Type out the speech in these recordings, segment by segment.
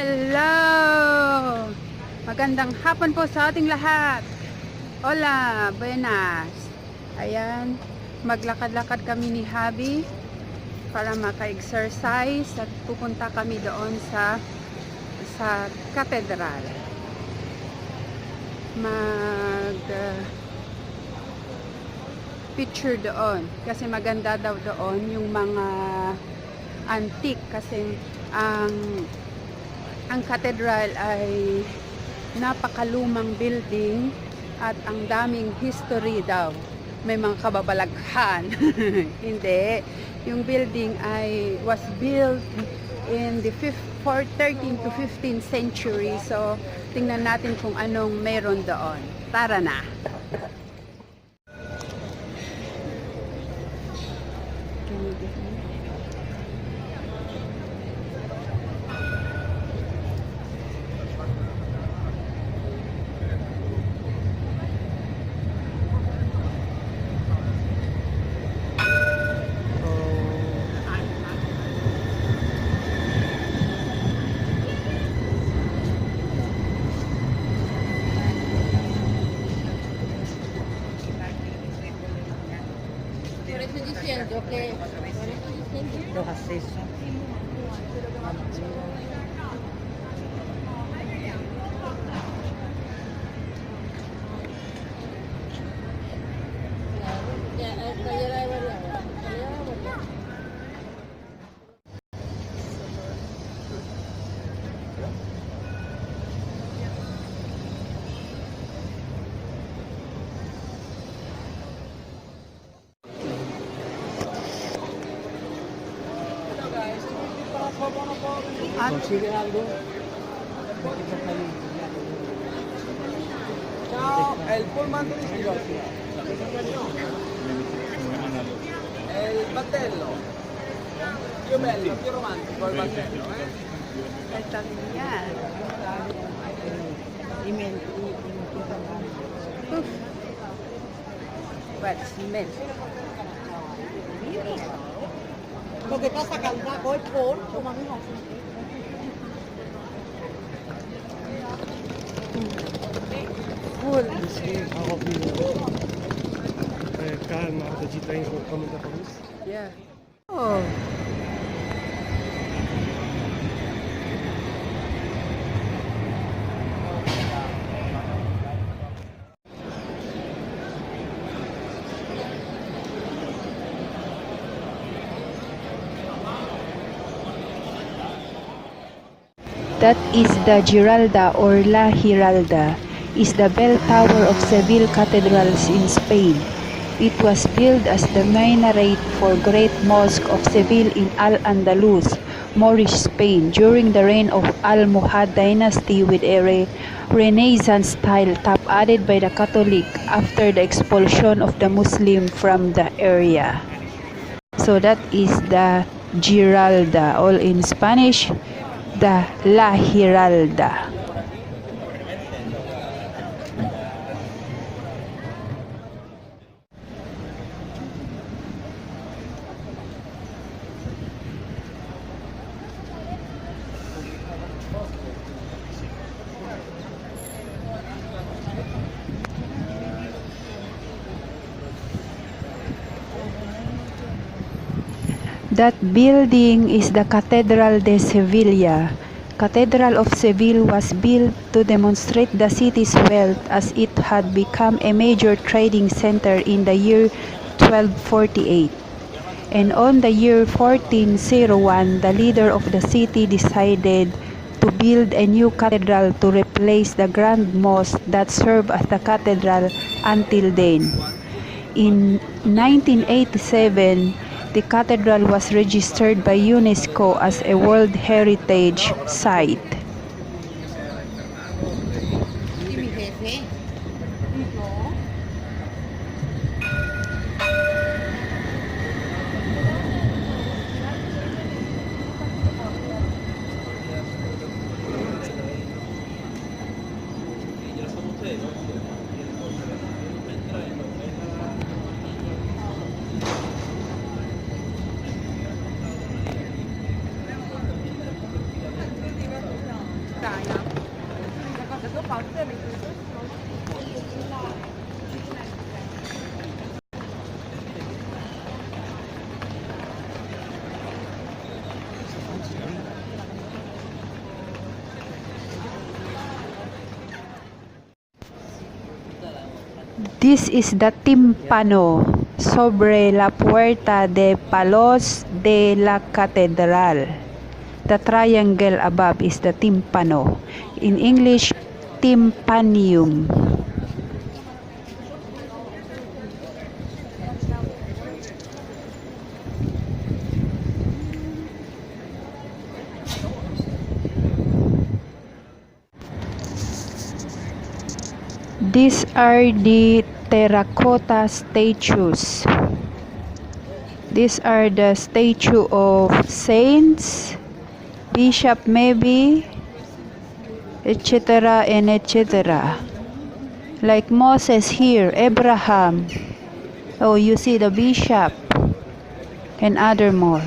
Hello! Magandang hapon po sa ating lahat. Hola, buenas. Ayan, maglakad-lakad kami ni Habi para maka-exercise at pupunta kami doon sa katedral. Picture doon kasi maganda daw doon yung mga antique kasi ang katedral ay napakalumang building at ang daming history daw. May mga kababalaghan. Hindi. Yung building ay was built in the 13th to 15th century. So, tingnan natin kung anong meron doon. Tara na! Okay. Los accesos. ¿Consigue algo? Ciao, el pullman turístico. El battello. Più bello, più romantico il battello, Ito yan. Oof. What smell? Lo que pasa acá, una coy por, tomamos un Full. Calma, de de trem como da polícia. Yeah. Oh. That is the Giralda or La Giralda, is the bell tower of Seville cathedrals in Spain. It was built as the minaret for Great Mosque of Seville in Al-Andalus, Moorish Spain, during the reign of Almohad dynasty with a Renaissance-style top added by the Catholic after the expulsion of the Muslim from the area. So that is the Giralda, all in Spanish, the La Giralda. That building is the Cathedral de Sevilla. Cathedral of Seville was built to demonstrate the city's wealth as it had become a major trading center in the year 1248. And on the year 1401, the leader of the city decided to build a new cathedral to replace the grand mosque that served as the cathedral until then. In 1987, the cathedral was registered by UNESCO as a World Heritage Site. This is the timpano sobre la puerta de palos de la catedral. The triangle above is the timpano. In English, timpanium. These are the terracotta statues. These are the statue of saints, bishop maybe, etc. and etc. Like Moses here, Abraham. Oh, you see the bishop and other more.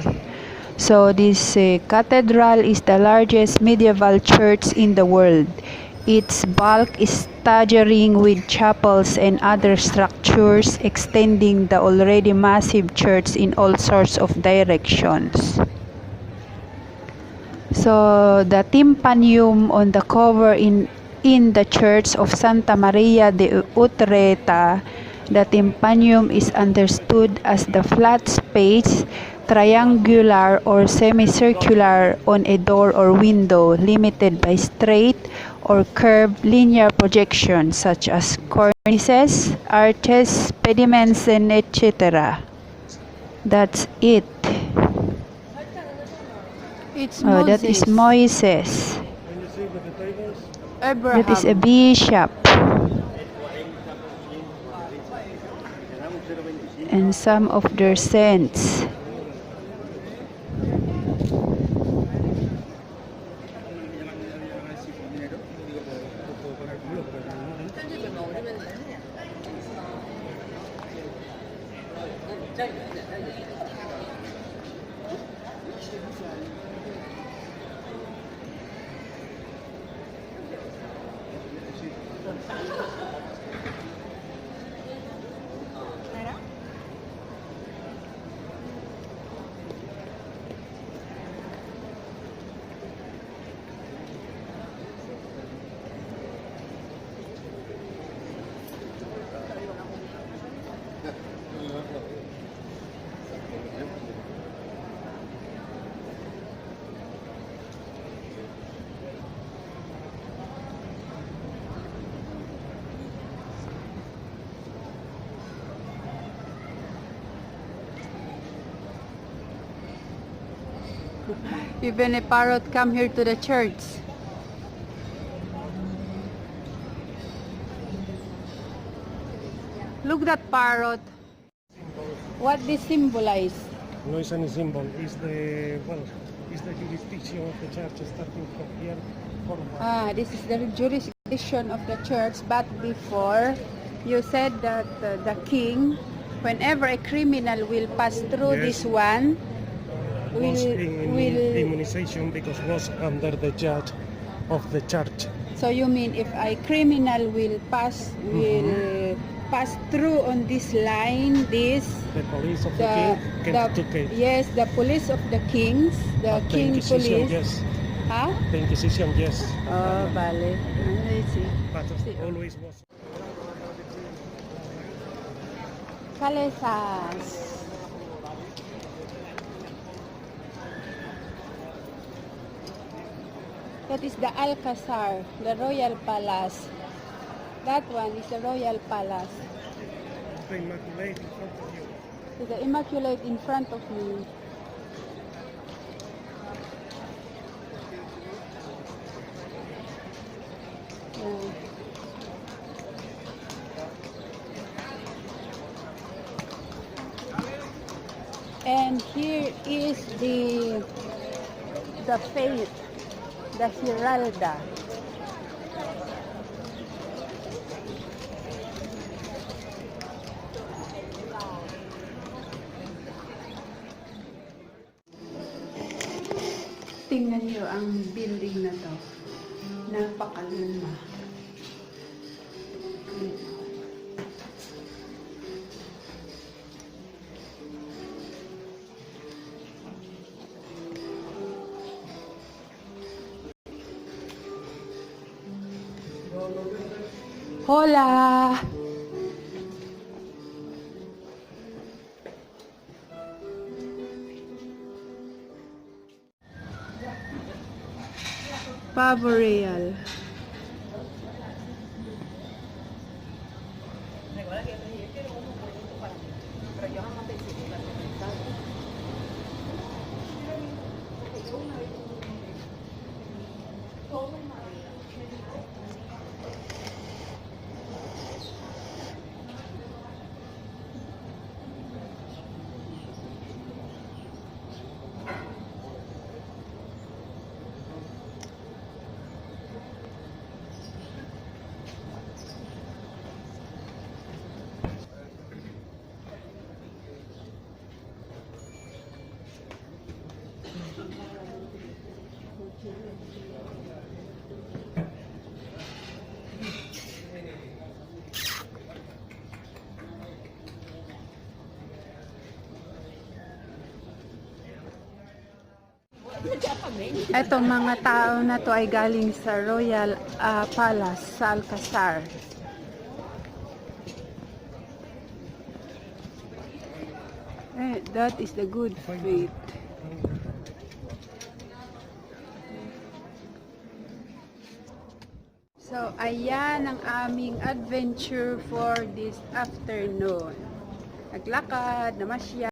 So this cathedral is the largest medieval church in the world. Its bulk is staggering, with chapels and other structures extending the already massive church in all sorts of directions. So the timpanium on the cover in the church of Santa Maria de Utreta, the timpanium is understood as the flat space, triangular or semicircular, on a door or window, limited by straight or curved linear projections such as cornices, arches, pediments, and etc. That's it. It's Oh, that is Moises. When you see with the tables, Abraham. That is a bishop. And some of their saints. Even a parrot come here to the church. Look that parrot. What this symbolize? no is any symbol. It's the jurisdiction of the church starting from here forward. This is the jurisdiction of the church. But before, you said that the king, whenever a criminal will pass through Yes. this one, Was in will. immunization because was under the judge of the church. So you mean if a criminal will pass through on this line, The police of the king can take it. yes, the police of the kings, the The king Inquisition, police. yes. Huh? The Inquisition, yes. Oh, vale. I see. But Sí. always was. Calesas. That is the Alcazar, the Royal Palace. That one is the Royal Palace. The Immaculate in front of you. So the Immaculate in front of me. Yeah. And here is the faith, the Giralda. Tingnan niyo ang building na to. Napakaluma. Hola! Pavo real. Etong mga tao na to ay galing sa Royal Palace sa Alcazar. That is the good faith. So, ayan ang aming adventure for this afternoon. Naglakad, namasya.